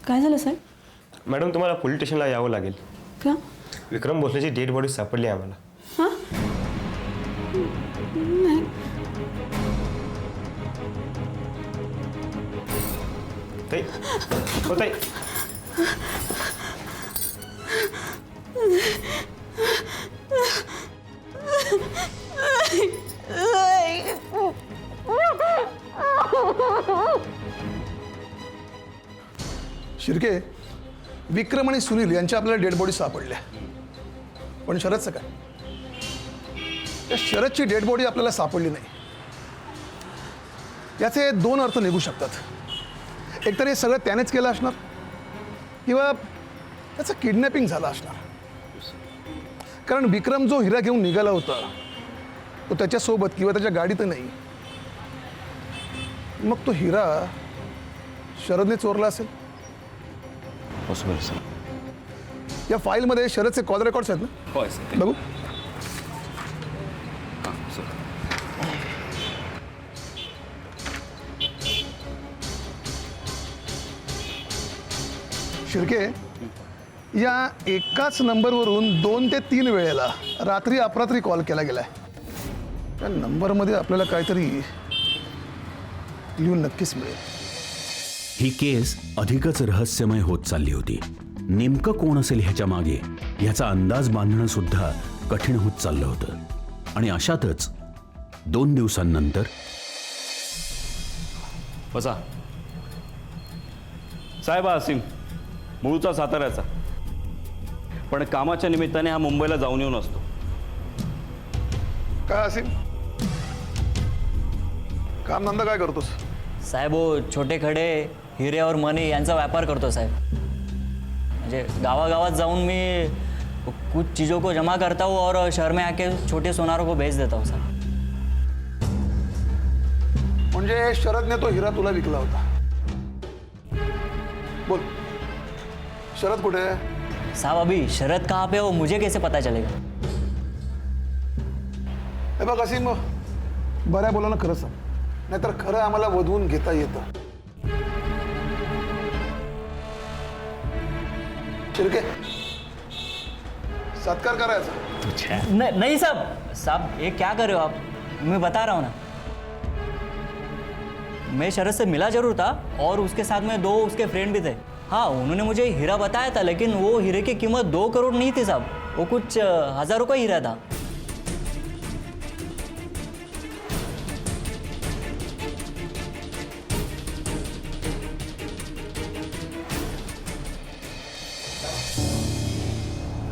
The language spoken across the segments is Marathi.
काय झालं साहेब? मॅडम तुम्हाला पोलीस स्टेशनला यावं लागेल. का? विक्रम भोसलेची डेड बॉडी सापडली आम्हाला. हां? नाही. ताई हो ताई. शिर्के, विक्रम आणि सुनील यांच्या आपल्याला डेड बॉडी सापडल्या, पण शरदचं काय? त्या शरदची डेड बॉडी आपल्याला सापडली नाही. याचे दोन अर्थ निघू शकतात. एकतर हे सगळं त्यानेच केलं असणार, किंवा त्याचं किडनॅपिंग झालं असणार. कारण विक्रम जो हिरा घेऊन निघाला होता तो त्याच्यासोबत किंवा त्याच्या गाडीत नाही. मग तो हिरा शरदने चोरला असेल. Possible sir. या फाईलमध्ये शरदचे कॉल रेकॉर्ड्स आहेत ना? होय सर. बघू. शिर्के, या एकाच नंबरवरून 2 ते 3 वेळेला रात्री अपरात्री कॉल केला गेलाय. त्या नंबरमध्ये आपल्याला काहीतरी लिहून नक्कीच मिळेल. ही केस अधिकच रहस्यमय होत चालली होती. नेमकं कोण असेल ह्याच्या मागे ह्याचा अंदाज बांधणं सुद्धा कठीण होत चाललं होतं. आणि अशातच 2 दिवसांनंतर बसा. साहेब असीम मूळचा साताऱ्याचा, पण कामाच्या निमित्ताने हा मुंबईला जाऊन येऊन असतो. काय असेल काम धंदा काय करतोस? साहेब वो छोटे खडे हिरे और मनी यांचा व्यापार करतो साहेब. म्हणजे गावागावात जाऊन मी कुछ चीज़ों को जमा करता हूँ और शहर में आके छोटे सोनारों को बेच देता हूँ साहब. म्हणजे शरदने तो हिरा तुला विकला होता. बोल, शरद कुठे आहे? साहब अभी शरद कहाँ पे हो मुझे कैसे पता चलेगा? हे बघ असीम, बऱ्या बोलानं खरं सांग, नाहीतर खरं आम्हाला वधवून घेता येतं. शिर्के, सत्कार करायचा. नहीं साहब, साहब ये क्या कर रहे हो आप? मैं बता रहा हूँ ना, मैं शरद से मिला जरूर था और उसके साथ में 2 उसके फ्रेंड भी थे. हाँ, उन्होंने मुझे हीरा बताया था, लेकिन वो हीरे की कीमत 2 करोड़ नहीं थी साहब, वो कुछ हज़ारों का हीरा था.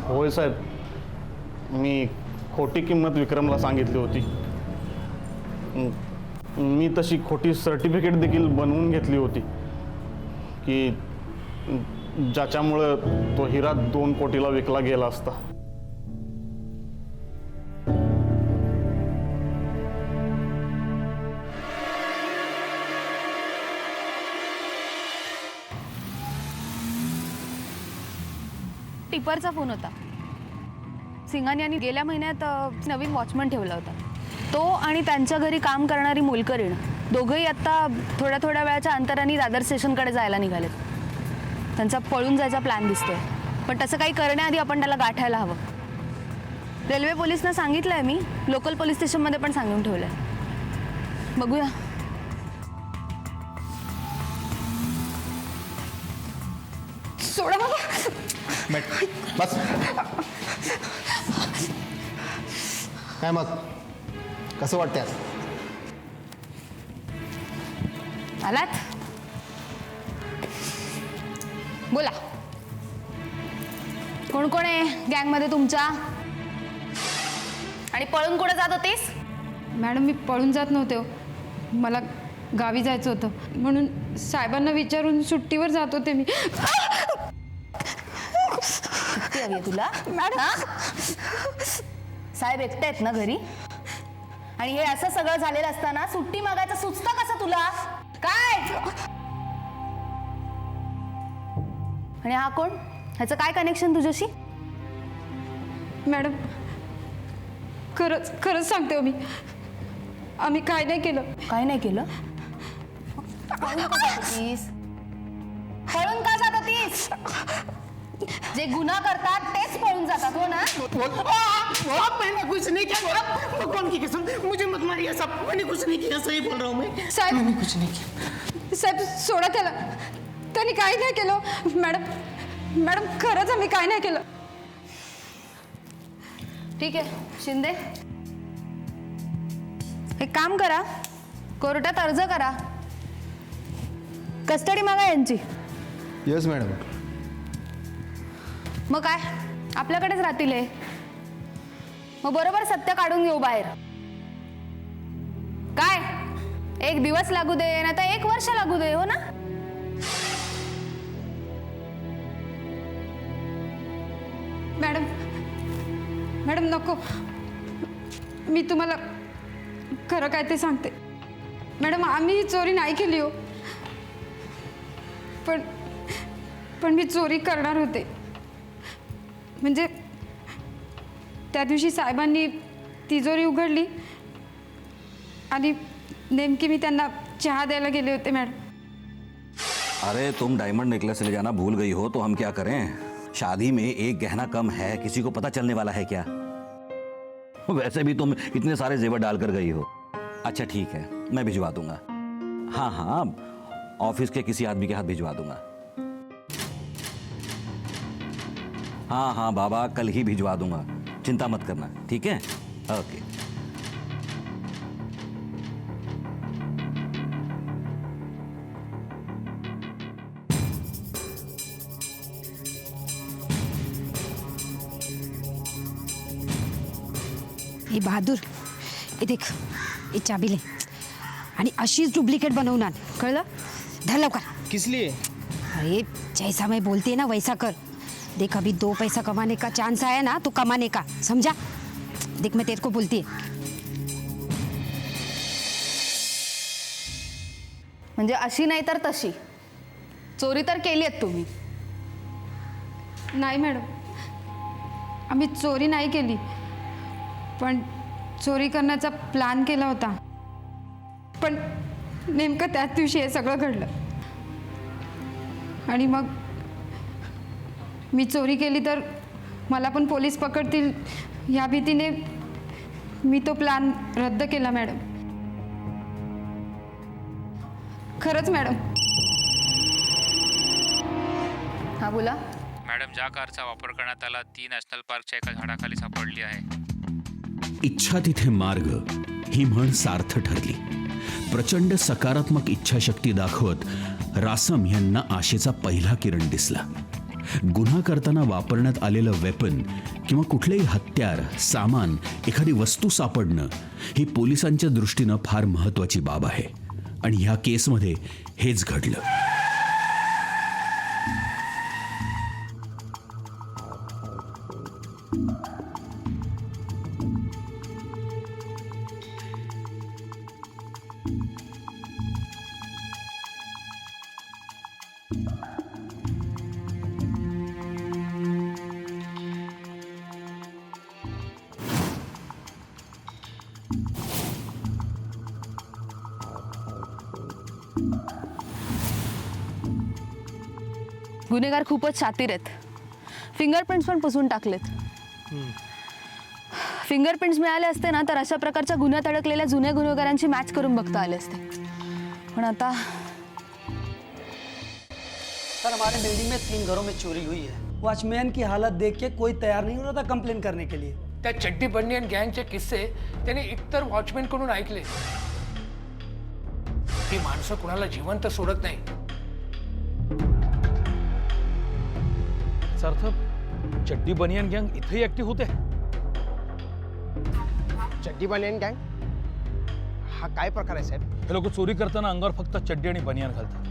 होय साहेब, मी खोटी किंमत विक्रमला सांगितली होती. मी तशी खोटी सर्टिफिकेट देखील बनवून घेतली होती की ज्याच्यामुळं तो हिरा 2 कोटीला विकला गेला असता. टिपरचा फोन होता. सिंगानी यांनी गेल्या महिन्यात नवीन वॉचमन ठेवला होता. तो आणि त्यांच्या घरी काम करणारी मोलकरीण दोघंही आत्ता थोड्या थोड्या वेळाच्या अंतराने दादर स्टेशनकडे जायला निघालेत. त्यांचा पळून जायचा प्लॅन दिसतोय, पण तसं काही करण्याआधी आपण त्याला गाठायला हवं. रेल्वे पोलिसांना सांगितलंय मी, लोकल पोलीस स्टेशनमध्ये पण सांगून ठेवलंय. बघूया. सोडा बाबा. बस. काय मग कसं वाटतंय आज? आलात? बोला, कोण कोण आहे गँगमध्ये तुमच्या? आणि पळून कुठे जात होतीस? मॅडम, मी पळून जात नव्हते हो. मला गावी जायचं होतं म्हणून साहेबांना विचारून सुट्टीवर जात होते मी. सुट्टी हवी आहे तुला? मॅडम, साहेब एकटे आहेत ना घरी? आणि हे असं सगळं झालेलं असताना सुट्टी मागायचं सुचतं कसं तुला? काय? आणि हा कोण? ह्याचं काय कनेक्शन तुझ्याशी? मॅडम, खरंच सांगते हो मी, आम्ही काय नाही केलं. काय नाही केलं? पळून का जात होतीस? पळून का जात होतीस? जे गुन्हा करतात तेच पळून जातात, हो ना? मैंने कुछ नहीं किया, भगवान की कसम मुझे मत मारिए सब, मैंने कुछ नहीं किया, सही बोल रहा हूँ मैं, साहेब मैंने कुछ नहीं किया. साहेब सोडा त्याला, त्यांनी काही नाही केलं. मॅडम खरंच आम्ही काय नाही केलं. ठीक आहे शिंदे, एक काम करा, कोर्टात अर्ज करा, कस्टडी मागा यांची. Yes madam. मग काय आपल्याकडेच राहतील हे. मग बरोबर सत्य काढून घेऊ बाहेर. काय 1 दिवस लागू दे ना तर 1 वर्ष लागू दे, हो ना? मॅडम नको, मी तुम्हाला खरं काय ते सांगते. मॅडम आम्ही ही चोरी नाही केली हो, पण मी चोरी करणार होते. म्हणजे त्या दिवशी साहेबांनी तिजोरी उघडली आणि नेमकी मी त्यांना चहा द्यायला गेले होते मॅडम. अरे तुम डायमंड नेकलेस ले जाना भूल गई हो तो हम क्या करें? शादी में एक गहना कम है, किसी को पता चलने वाला है क्या? वैसे भी तुम इतने सारे जेवर डालकर गई हो. अच्छा ठीक है, मैं भिजवा दूंगा. हाँ हाँ, ऑफिस के किसी आदमी के हाथ भिजवा दूंगा. हाँ हाँ बाबा, कल ही भिजवा दूंगा, चिंता मत करना. ठीक है, ओके. हे बहादूर, हे देख, हे चाबी ले आणि अशीच डुप्लिकेट बनवून आण, कळलं? धर लवकर. किस लिए? अरे जैसा मैं बोलती है ना वैसा कर. देख अभी 2 पैसा कमाने का चांस आया ना तो कमाने का, समझा? देख मैं तेरे को बोलती है. म्हणजे अशी नाही तर तशी चोरी तर केली आहेत तुम्ही. नाही मॅडम, आम्ही चोरी नाही केली, पण चोरी करण्याचा प्लॅन केला होता. पण नेमकं त्याच दिवशी हे सगळं घडलं आणि मग मी चोरी केली तर मला पण पोलीस पकडतील या भीतीने मी तो प्लॅन रद्द केला मॅडम. खरंच मॅडम. हा बोला. मॅडम, ज्या कारचा वापर करण्यात आला ती नॅशनल पार्कच्या एका झाडाखाली सापडली आहे. इच्छा तिथे मार्ग ही म्हण सार्थ ठरली. प्रचंड सकारात्मक इच्छाशक्ती दाखवत रासम यांना आशेचा पहिला किरण दिसला. गुन्हा करताना वापरण्यात आलेलं वेपन किंवा कुठलेही हत्यार, सामान, एखादी वस्तू सापडणं ही पोलिसांच्या दृष्टीनं फार महत्त्वाची बाब आहे. आणि ह्या केसमध्ये हेच घडलं. गुन्हेगार खूपच शातीर आहेत. फिंगरप्रिंट्स पण पुसून टाकलेत. फिंगरप्रिंट्स मिळाले असते ना तर अशा प्रकारच्या गुन्ह्यात अडकलेल्या जुन्या गुन्हेगारांची मॅच करून बघता आले असते. पण आता सर, हमारे बिल्डिंग में 3 घरों में चोरी हुई है. वॉचमैन की हालत देख के कोई तैयार नहीं हो रहा था कंप्लेन करने के लिए. त्या चड्डी बनियन गँगचे किस्से त्याने इतर वॉचमॅन कडून ऐकले. ती माणसं कुणाला जिवंत सोडत नाही. अर्थ चड्डी बनियन गँग इथेही ऍक्टिव्ह होते. चड्डी बनियन गँग हा काय प्रकार आहे साहेब? हे लोक चोरी करताना अंगावर फक्त चड्डी आणि बनियान घालतात.